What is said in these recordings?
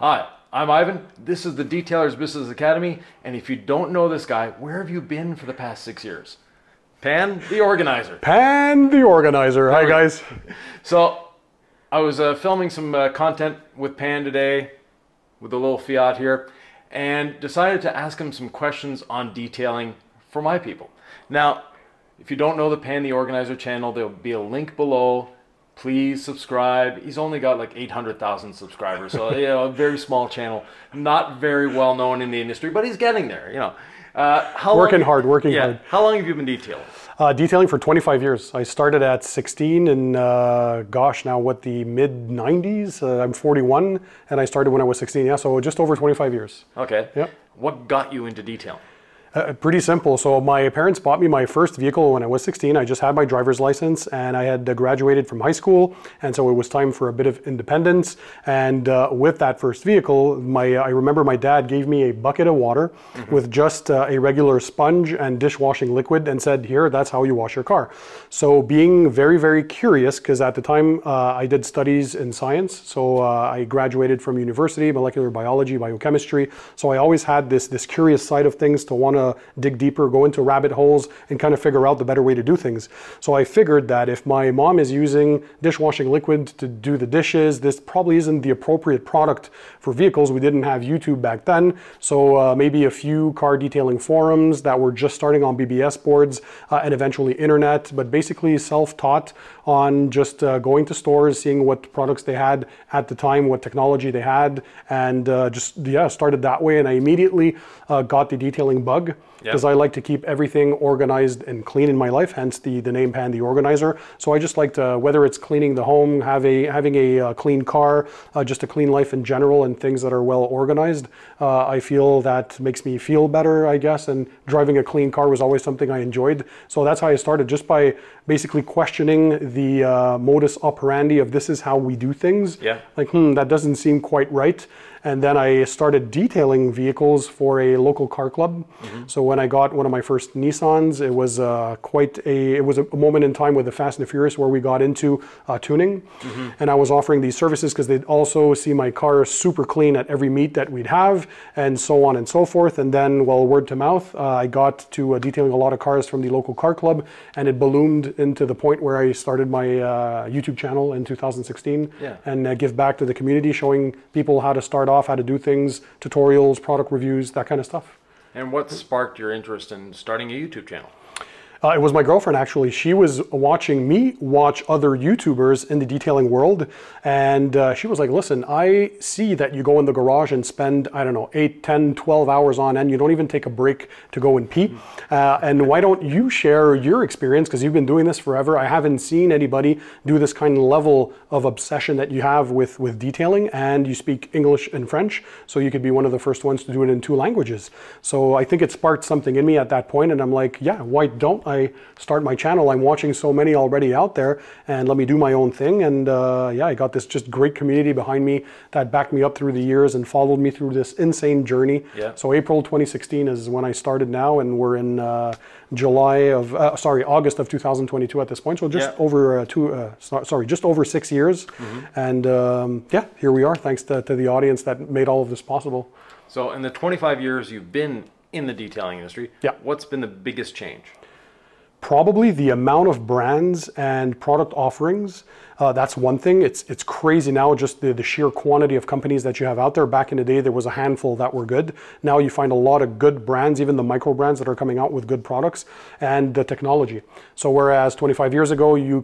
Hi, I'm Ivan. This is the Detailer's Business Academy, and if you don't know this guy, where have you been for the past 6 years? Pan, the organizer. Pan, the organizer. Hi, guys. So, I was filming some content with Pan today, with a little Fiat here, and decided to ask him some questions on detailing for my people. Now, if you don't know the Pan, the organizer channel, there'll be a link below. Please subscribe. He's only got like 800,000 subscribers, so a very small channel, not very well known in the industry, but he's getting there. Working hard. How long have you been detailing? Detailing for 25 years. I started at 16 in, now the mid-90s. I'm 41, and I started when I was 16. Yeah, so just over 25 years. Okay. Yeah. What got you into detailing? Pretty simple. So my parents bought me my first vehicle when I was 16. I just had my driver's license and I had graduated from high school. And so it was time for a bit of independence. And with that first vehicle, I remember my dad gave me a bucket of water with just a regular sponge and dishwashing liquid and said, here, that's how you wash your car. So being very, very curious, because at the time I did studies in science. So I graduated from university, molecular biology, biochemistry. So I always had this curious side of things to want to dig deeper, go into rabbit holes, and kind of figure out the better way to do things. So I figured that if my mom is using dishwashing liquid to do the dishes, this probably isn't the appropriate product for vehicles. We didn't have YouTube back then, so maybe a few car detailing forums that were just starting on BBS boards and eventually internet, but basically self-taught on just going to stores, seeing what products they had at the time, what technology they had, and started that way. And I immediately got the detailing bug, because I like to keep everything organized and clean in my life, hence the name Pan the Organizer. So I just like to, whether it's cleaning the home, having a clean car, just a clean life in general, and things that are well organized, I feel that makes me feel better, I guess, and driving a clean car was always something I enjoyed. So that's how I started, just by basically questioning the modus operandi of this is how we do things. Yeah. Like, that doesn't seem quite right. And then I started detailing vehicles for a local car club. So when I got one of my first Nissans, it was a moment in time with the Fast and the Furious where we got into tuning. And I was offering these services because they'd also see my car super clean at every meet that we'd have, and so on and so forth. And then, well, word to mouth, I got to detailing a lot of cars from the local car club, and it ballooned into the point where I started my YouTube channel in 2016 and give back to the community, showing people how to start off, how to do things, tutorials, product reviews, that kind of stuff. And what sparked your interest in starting a YouTube channel? It was my girlfriend, actually. She was watching me watch other YouTubers in the detailing world, and she was like, listen, I see that you go in the garage and spend, I don't know, 8, 10, 12 hours on end. You don't even take a break to go and pee. And why don't you share your experience, because you've been doing this forever. I haven't seen anybody do this kind of level of obsession that you have with detailing, and you speak English and French, so you could be one of the first ones to do it in 2 languages. So I think it sparked something in me at that point, and I'm like, yeah, why don't I start my channel? I'm watching so many already out there, and let me do my own thing. And I got this just great community behind me that backed me up through the years and followed me through this insane journey. So April 2016 is when I started now, and we're in August of 2022 at this point. So just over just over 6 years. And here we are, thanks to the audience that made all of this possible. So in the 25 years you've been in the detailing industry, what's been the biggest change? Probably the amount of brands and product offerings. That's one thing. It's crazy now, just the sheer quantity of companies that you have out there. Back in the day, there was a handful that were good. Now you find a lot of good brands, even the micro brands that are coming out with good products, and the technology. So whereas 25 years ago, you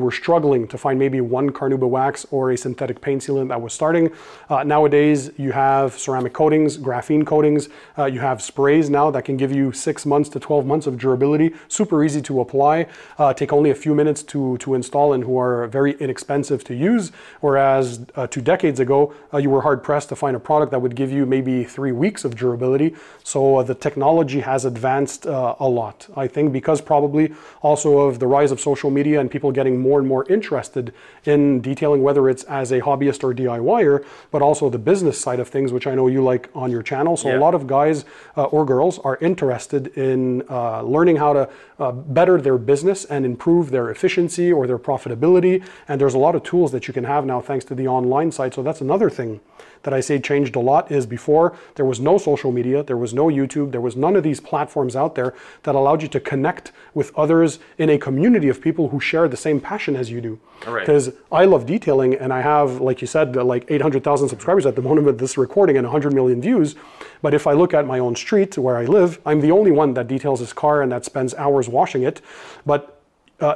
were struggling to find maybe one Carnauba wax or a synthetic paint sealant that was starting. Nowadays, you have ceramic coatings, graphene coatings. You have sprays now that can give you 6 months to 12 months of durability. Super easy to apply, take only a few minutes to install, and who are very inexpensive to use, whereas 2 decades ago, you were hard-pressed to find a product that would give you maybe 3 weeks of durability. So the technology has advanced a lot, I think, because probably also of the rise of social media and people getting more and more interested in detailing, whether it's as a hobbyist or DIYer, but also the business side of things, which I know you like on your channel. So a lot of guys or girls are interested in learning how to better their business and improve their efficiency or their profitability community, and there's a lot of tools that you can have now thanks to the online side. So that's another thing that I say changed a lot. Is before there was no social media, there was no YouTube, there was none of these platforms out there that allowed you to connect with others in a community of people who share the same passion as you do. Because I love detailing, and I have, like you said, like 800,000 subscribers at the moment of this recording and 100 million views. But if I look at my own street where I live, I'm the only one that details his car and that spends hours washing it. But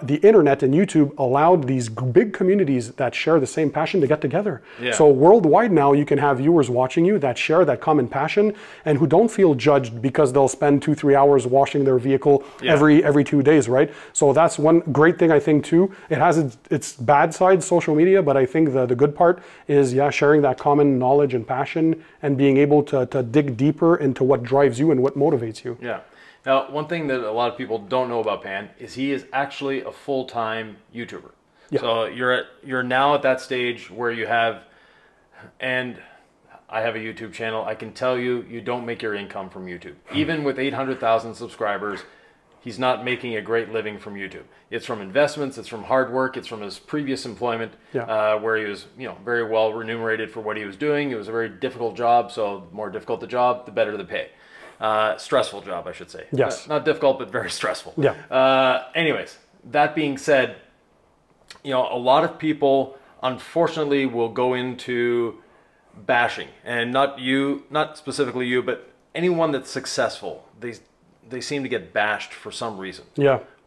the internet and YouTube allowed these big communities that share the same passion to get together. So worldwide now, you can have viewers watching you that share that common passion and who don't feel judged because they'll spend 2-3 hours washing their vehicle every 2 days, right? So that's one great thing I think too. It has its bad side, social media, but I think the good part is, sharing that common knowledge and passion and being able to dig deeper into what drives you and what motivates you. Now, one thing that a lot of people don't know about Pan is he is actually a full-time YouTuber. So you're now at that stage where you have, and I have a YouTube channel. I can tell you, you don't make your income from YouTube. Even with 800,000 subscribers, he's not making a great living from YouTube. It's from investments, it's from hard work, it's from his previous employment, where he was, very well remunerated for what he was doing. It was a very difficult job, so the more difficult the job, the better the pay. Stressful job, I should say. Not difficult, but very stressful. Anyways, that being said, a lot of people, unfortunately, will go into bashing, and not specifically you, but anyone that's successful. They seem to get bashed for some reason.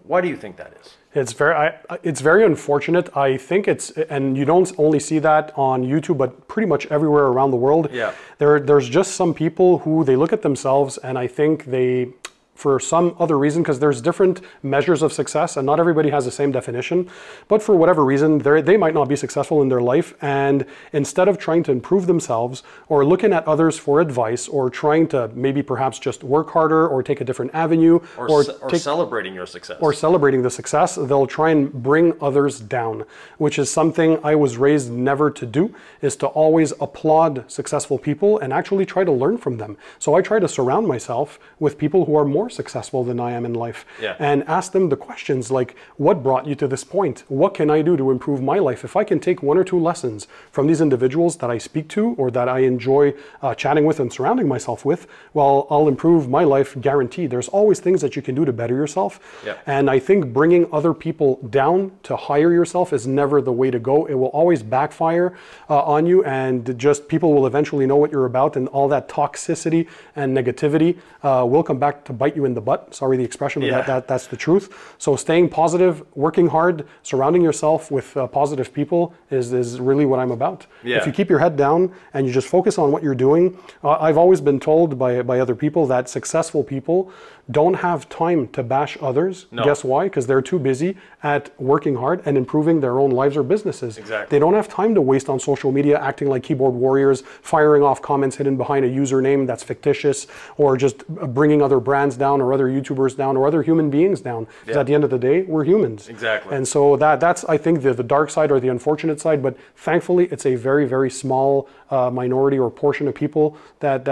Why do you think that is? It's very unfortunate. I think and you don't only see that on YouTube, but pretty much everywhere around the world. There's just some people who they look at themselves, and I think they, for some other reason, because there's different measures of success and not everybody has the same definition, but for whatever reason, they might not be successful in their life, and instead of trying to improve themselves or looking at others for advice or trying to maybe perhaps just work harder or take a different avenue or celebrating your success or celebrating the success, they'll try and bring others down, which is something I was raised never to do, is to always applaud successful people and actually try to learn from them. So I try to surround myself with people who are more successful than I am in life, and ask them the questions like, what brought you to this point? What can I do to improve my life? If I can take 1 or 2 lessons from these individuals that I speak to or that I enjoy chatting with and surrounding myself with, well, I'll improve my life guaranteed. There's always things that you can do to better yourself. And I think bringing other people down to hire yourself is never the way to go. It will always backfire on you, and just people will eventually know what you're about, and all that toxicity and negativity will come back to bite you in the butt. Sorry the expression, but that's the truth. So staying positive, working hard, surrounding yourself with positive people is really what I'm about. If you keep your head down and you just focus on what you're doing, I've always been told by other people that successful people don't have time to bash others. Guess why? Because they're too busy at working hard and improving their own lives or businesses. They don't have time to waste on social media acting like keyboard warriors, firing off comments hidden behind a username that's fictitious, or just bringing other brands down or other YouTubers down or other human beings down. Because at the end of the day, we're humans. And so that's, I think, the dark side or the unfortunate side, but thankfully it's a very, very small minority or portion of people that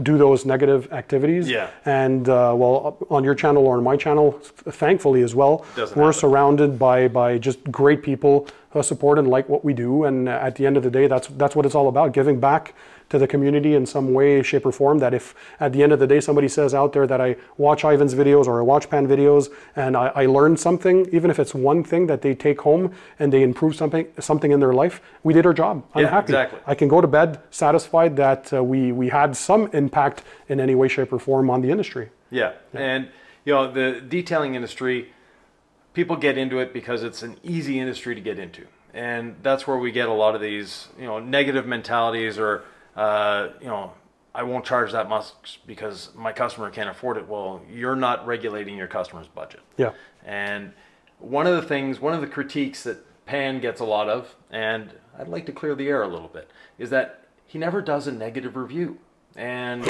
do those negative activities. And well, on your channel or on my channel, thankfully as well, we're surrounded by just great people who support and like what we do. And at the end of the day, that's what it's all about, giving back to the community in some way, shape, or form. That if at the end of the day somebody says out there that I watch Yvan's videos or I watch Pan videos and I learned something, even if it's one thing that they take home and they improve something in their life, we did our job. I'm happy. I can go to bed satisfied that we had some impact in any way, shape, or form on the industry. And the detailing industry, people get into it because it's an easy industry to get into, and that's where we get a lot of these negative mentalities, or I won't charge that much because my customer can't afford it. Well, you're not regulating your customer's budget. And one of the critiques that Pan gets a lot of, and I'd like to clear the air a little bit, is that he never does a negative review. And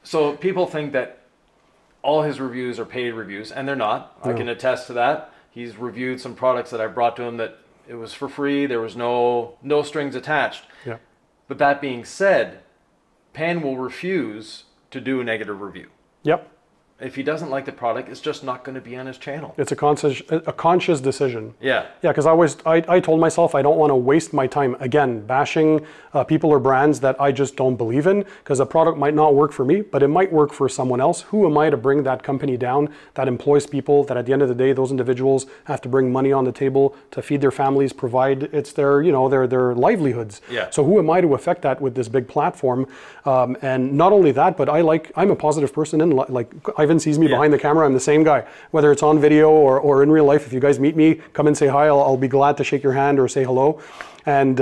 so people think that all his reviews are paid reviews, and they're not. I can attest to that. He's reviewed some products that I brought to him that it was for free. There was no strings attached. But that being said, Pan will refuse to do a negative review. if he doesn't like the product, it's just not going to be on his channel. It's a conscious decision. Yeah. Yeah, because I told myself I don't want to waste my time, again, bashing people or brands that I just don't believe in, because a product might not work for me, but it might work for someone else. Who am I to bring that company down that employs people, that at the end of the day, those individuals have to bring money on the table to feed their families, provide, it's their, you know, their livelihoods. Yeah. So who am I to affect that with this big platform? And not only that, but I'm a positive person, and like Yvan sees me behind the camera, I'm the same guy. Whether it's on video or in real life, if you guys meet me, come and say hi, I'll be glad to shake your hand or say hello. And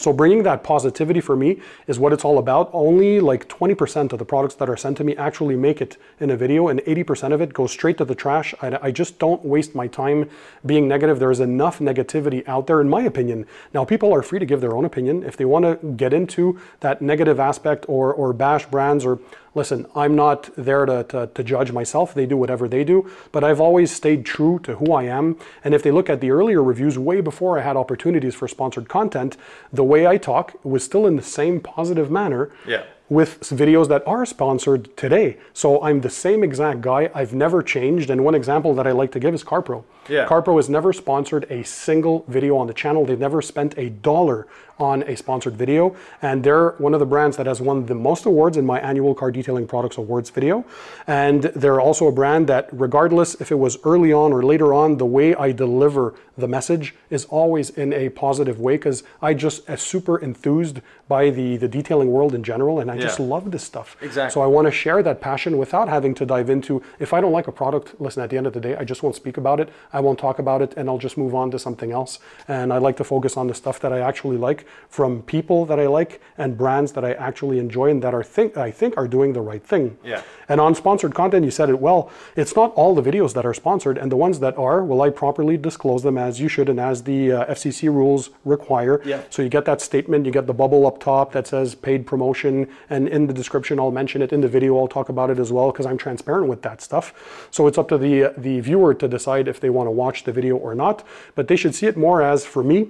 so bringing that positivity for me is what it's all about. Only like 20% of the products that are sent to me actually make it in a video, and 80% of it goes straight to the trash. I just don't waste my time being negative. There is enough negativity out there, in my opinion. Now, people are free to give their own opinion. If they want to get into that negative aspect or bash brands, or listen, I'm not there to judge myself. They do whatever they do, but I've always stayed true to who I am. And if they look at the earlier reviews, way before I had opportunities for sponsored content, the way I talk was still in the same positive manner. Yeah. With videos that are sponsored today. So I'm the same exact guy. I've never changed. And one example that I like to give is CarPro. Yeah. CarPro has never sponsored a single video on the channel. They've never spent $1 on a sponsored video. And they're one of the brands that has won the most awards in my annual Car Detailing Products Awards video. And they're also a brand that, regardless if it was early on or later on, the way I deliver the message is always in a positive way, because I just am super enthused by the detailing world in general, and I just love this stuff. Exactly. So I want to share that passion without having to dive into, if I don't like a product, listen, at the end of the day, I just won't speak about it, I won't talk about it, and I'll just move on to something else. And I like to focus on the stuff that I actually like, from people that I like and brands that I actually enjoy and that I think are doing the right thing. Yeah. And on sponsored content, you said it well, it's not all the videos that are sponsored, and the ones that are, well, I properly disclose them as you should and as the FCC rules require. Yeah. So you get that statement, you get the bubble up top that says paid promotion, and in the description I'll mention it, in the video I'll talk about it as well, because I'm transparent with that stuff. So it's up to the viewer to decide if they want to watch the video or not, but they should see it more as, for me,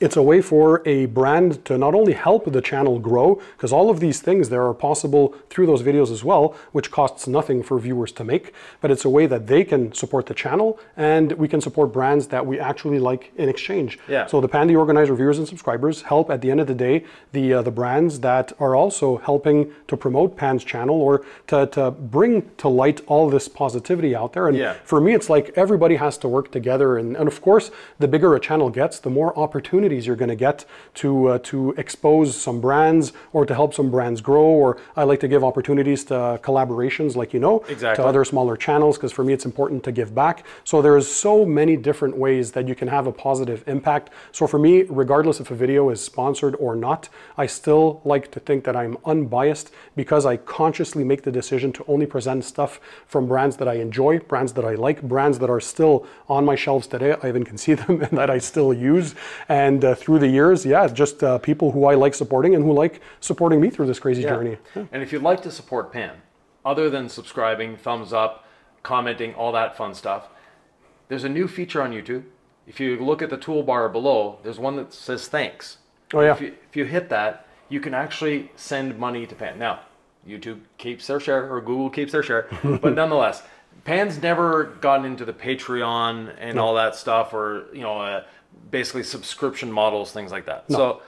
it's a way for a brand to not only help the channel grow, because all of these things there are possible through those videos as well, which costs nothing for viewers to make, but it's a way that they can support the channel and we can support brands that we actually like in exchange. Yeah. So the Pandy Organizer viewers and subscribers help, at the end of the day, the brands that are also helping to promote Pan's channel, or to bring to light all this positivity out there. And for me, it's like everybody has to work together. And of course, the bigger a channel gets, the more opportunities you're going to get to expose some brands or to help some brands grow. Or I like to give opportunities to collaborations, like, you know, to other smaller channels, because for me it's important to give back. So there's so many different ways that you can have a positive impact. So for me, regardless if a video is sponsored or not, I still like to think that I'm unbiased, because I consciously make the decision to only present stuff from brands that I enjoy, brands that I like, brands that are still on my shelves today. I even can see them and that I still use. And through the years, just people who I like supporting and who like supporting me through this crazy journey. Yeah. And if you'd like to support Pan, other than subscribing, thumbs up, commenting, all that fun stuff, there's a new feature on YouTube. If you look at the toolbar below, there's one that says thanks. Oh yeah. If you hit that, you can actually send money to Pan. Now, YouTube keeps their share, or Google keeps their share, but nonetheless, Pan's never gotten into the Patreon and all that stuff, or, you know, basically subscription models, things like that. So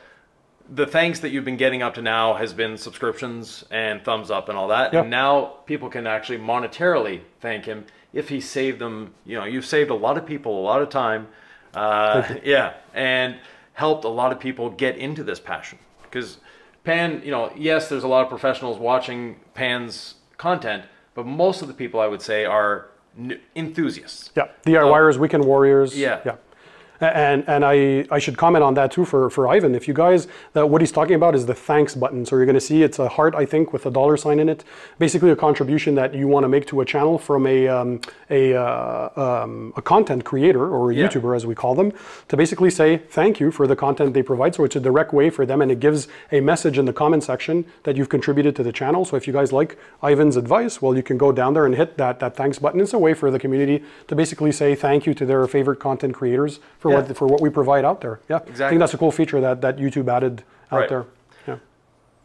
the thanks that you've been getting up to now has been subscriptions and thumbs up and all that. And now people can actually monetarily thank him if he saved them. You know, you've saved a lot of people a lot of time. And helped a lot of people get into this passion. Because Pan, you know, yes, there's a lot of professionals watching Pan's content, but most of the people, I would say, are enthusiasts. Yeah, DIYers, weekend warriors. Yeah. And I should comment on that too for Yvan. If you guys, what he's talking about is the thanks button. So you're going to see it's a heart, I think, with a $sign in it. Basically a contribution that you want to make to a channel from a content creator, or a YouTuber as we call them, to basically say thank you for the content they provide. So it's a direct way for them, and it gives a message in the comment section that you've contributed to the channel. So if you guys like Yvan's advice, well, you can go down there and hit that thanks button. It's a way for the community to basically say thank you to their favorite content creators for what we provide out there. Yeah, exactly. I think that's a cool feature that YouTube added out there. Yeah.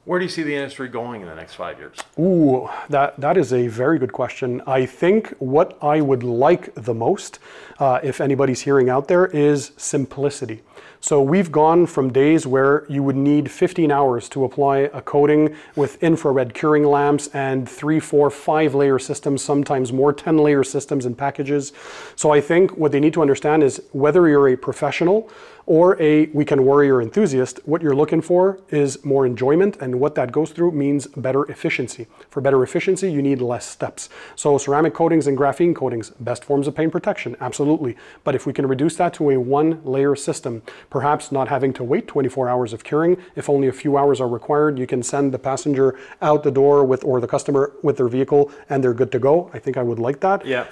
Where do you see the industry going in the next 5 years? Ooh, that is a very good question. I think what I would like the most, if anybody's hearing out there, is simplicity. So we've gone from days where you would need 15 hours to apply a coating with infrared curing lamps and 3, 4, 5-layer systems, sometimes more 10-layer systems and packages. So I think what they need to understand is whether you're a professional or a weekend warrior enthusiast, what you're looking for is more enjoyment, and what that goes through means better efficiency. For better efficiency, you need less steps. So ceramic coatings and graphene coatings, best forms of paint protection, absolutely. But if we can reduce that to a 1-layer system, perhaps not having to wait 24 hours of curing, if only a few hours are required, you can send the passenger out the door or the customer with their vehicle and they're good to go. I think I would like that. Yeah.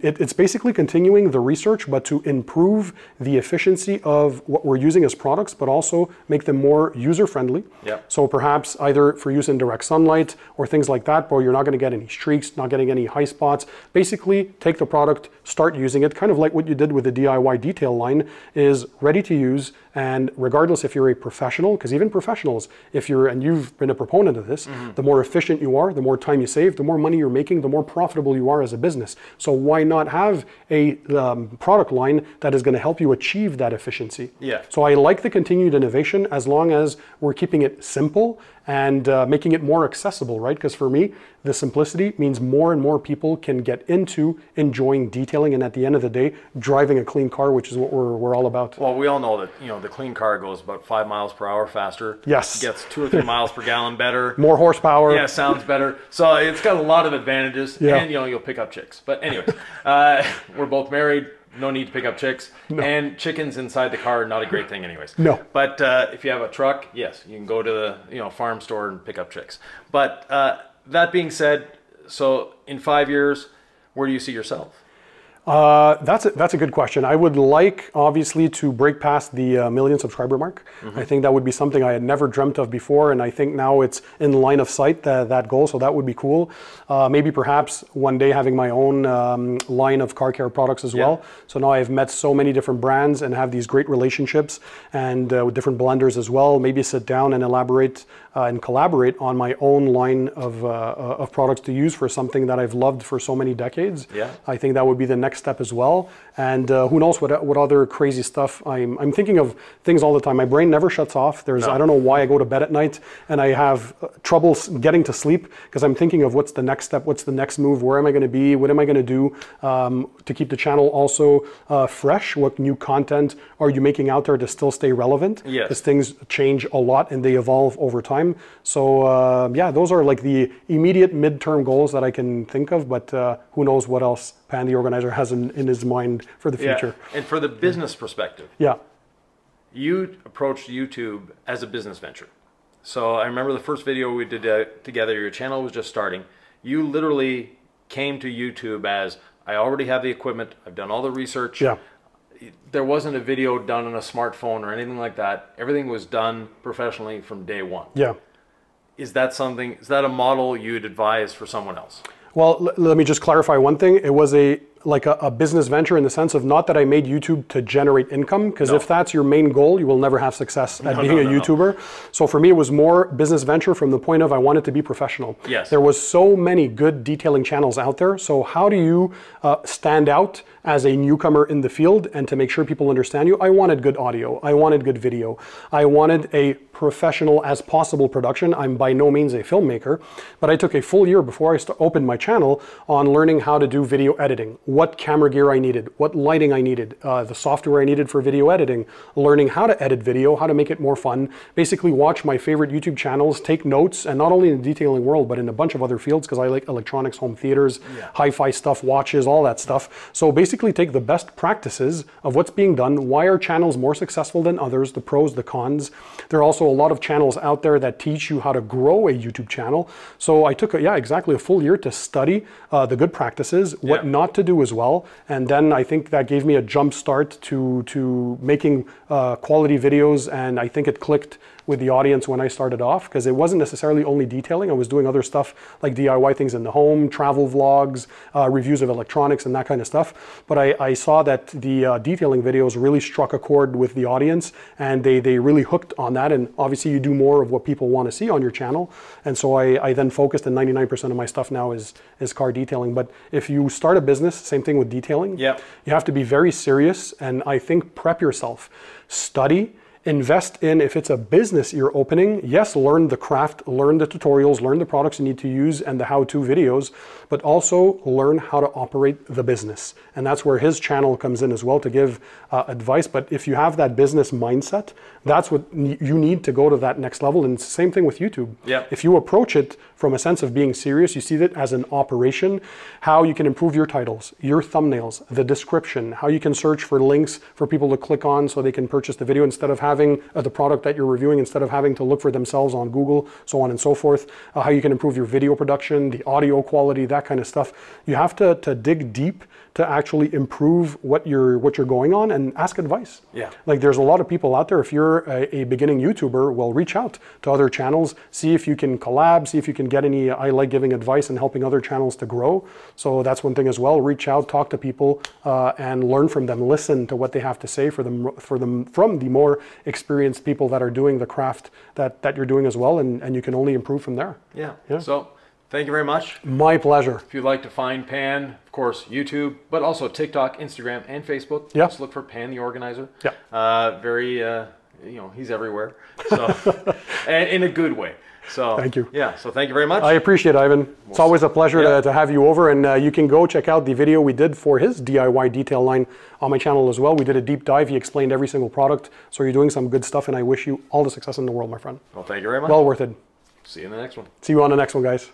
It's basically continuing the research, but to improve the efficiency of what we're using as products, but also make them more user-friendly. Yep. So perhaps either for use in direct sunlight or things like that, where you're not going to get any streaks, not getting any high spots. Basically, take the product, start using it, kind of like what you did with the DIY detail line, is ready to use. And regardless if you're a professional, because even professionals, and you've been a proponent of this, the more efficient you are, the more time you save, the more money you're making, the more profitable you are as a business. So why not have a product line that is going to help you achieve that efficiency? Yeah. So I like the continued innovation as long as we're keeping it simple and making it more accessible, right? Because for me, the simplicity means more and more people can get into enjoying detailing and at the end of the day, driving a clean car, which is what we're all about. Well, we all know that, the clean car goes about 5 miles per hour faster. Yes. Gets 2 or 3 miles per gallon better. More horsepower. Yeah, sounds better. So it's got a lot of advantages. Yeah. And, you'll pick up chicks. But anyways, we're both married. No need to pick up chicks. No. And chickens inside the car, not a great thing anyways. No. But if you have a truck, yes, you can go to the farm store and pick up chicks. But that being said, so in 5 years, where do you see yourself? That's a good question. I would like, obviously, to break past the million subscriber mark. I think that would be something I had never dreamt of before, and I think now it's in line of sight, that goal, so that would be cool. Maybe perhaps one day having my own line of car care products as well. So now I've met so many different brands and have these great relationships and with different blenders as well. Maybe sit down and elaborate and collaborate on my own line of products to use for something that I've loved for so many decades. Yeah. I think that would be the next step as well. And who knows what other crazy stuff. I'm thinking of things all the time. My brain never shuts off. I don't know why I go to bed at night and I have trouble getting to sleep because I'm thinking of what's the next step, what's the next move, where am I going to be, what am I going to do to keep the channel also fresh, what new content are you making out there to still stay relevant? Yes. Because things change a lot and they evolve over time. So yeah, those are like the immediate midterm goals that I can think of, but who knows what else Pan, the organizer, has in his mind for the future. Yeah. And for the business perspective, yeah, you approached YouTube as a business venture. So I remember the first video we did together, your channel was just starting. You literally came to YouTube as, I already have the equipment, I've done all the research. Yeah. There wasn't a video done on a smartphone or anything like that. Everything was done professionally from day one. Yeah. Is that a model you'd advise for someone else? Well, let me just clarify one thing. It was like a business venture in the sense of not that I made YouTube to generate income, because if that's your main goal, you will never have success at being a YouTuber. So for me, it was more business venture from the point of I wanted to be professional. Yes. There was so many good detailing channels out there. So how do you stand out as a newcomer in the field and to make sure people understand you? I wanted good audio. I wanted good video. I wanted a professional as possible production. I'm by no means a filmmaker, but I took a full year before I opened my channel on learning how to do video editing, what camera gear I needed, what lighting I needed, the software I needed for video editing, learning how to edit video, how to make it more fun, basically watch my favorite YouTube channels, take notes, and not only in the detailing world, but in a bunch of other fields, because I like electronics, home theaters, hi-fi stuff, watches, all that stuff. So basically take the best practices of what's being done, why are channels more successful than others, the pros, the cons. There are also a lot of channels out there that teach you how to grow a YouTube channel. So I took exactly a full year to study the good practices, what not to do as well. And then I think that gave me a jump start to making quality videos. And I think it clicked with the audience when I started off, because it wasn't necessarily only detailing. I was doing other stuff like DIY things in the home, travel vlogs, reviews of electronics and that kind of stuff. But I saw that the detailing videos really struck a chord with the audience, and they really hooked on that. And obviously you do more of what people want to see on your channel. And so I then focused, and 99% of my stuff now is car detailing. But if you start a business, same thing with detailing, Yep. you have to be very serious, and I think prep yourself, study, invest in, if it's a business you're opening, yes, learn the craft, learn the tutorials, learn the products you need to use and the how-to videos, but also learn how to operate the business. And that's where his channel comes in as well, to give advice. But if you have that business mindset, that's what you need to go to that next level. And it's the same thing with YouTube. Yeah. If you approach it from a sense of being serious, you see it as an operation, how you can improve your titles, your thumbnails, the description, how you can search for links for people to click on so they can purchase the video instead of having the product that you're reviewing, instead of having to look for themselves on Google, so on and so forth, how you can improve your video production, the audio quality, that kind of stuff. You have to dig deep to actually improve what you're going on, and ask advice. Yeah. Like, there's a lot of people out there. If you're a beginning YouTuber, well, reach out to other channels, see if you can collab, see if you can get any, I like giving advice and helping other channels to grow. So that's one thing as well. Reach out, talk to people, and learn from them. Listen to what they have to say from the more experienced people that are doing the craft that you're doing as well, and you can only improve from there. Yeah. Yeah. So thank you very much. My pleasure. If you'd like to find Pan, of course, YouTube, but also TikTok, Instagram, and Facebook. Yeah. Just look for Pan the Organizer. Yeah. He's everywhere. So, and in a good way. So Thank you. Yeah. So thank you very much. I appreciate it, Ivan. It's always a pleasure to have you over, and you can go check out the video we did for his DIY detail line on my channel as well. We did a deep dive. He explained every single product. So you're doing some good stuff, and I wish you all the success in the world, my friend. Well, thank you very much. Well worth it. See you in the next one. See you on the next one, guys.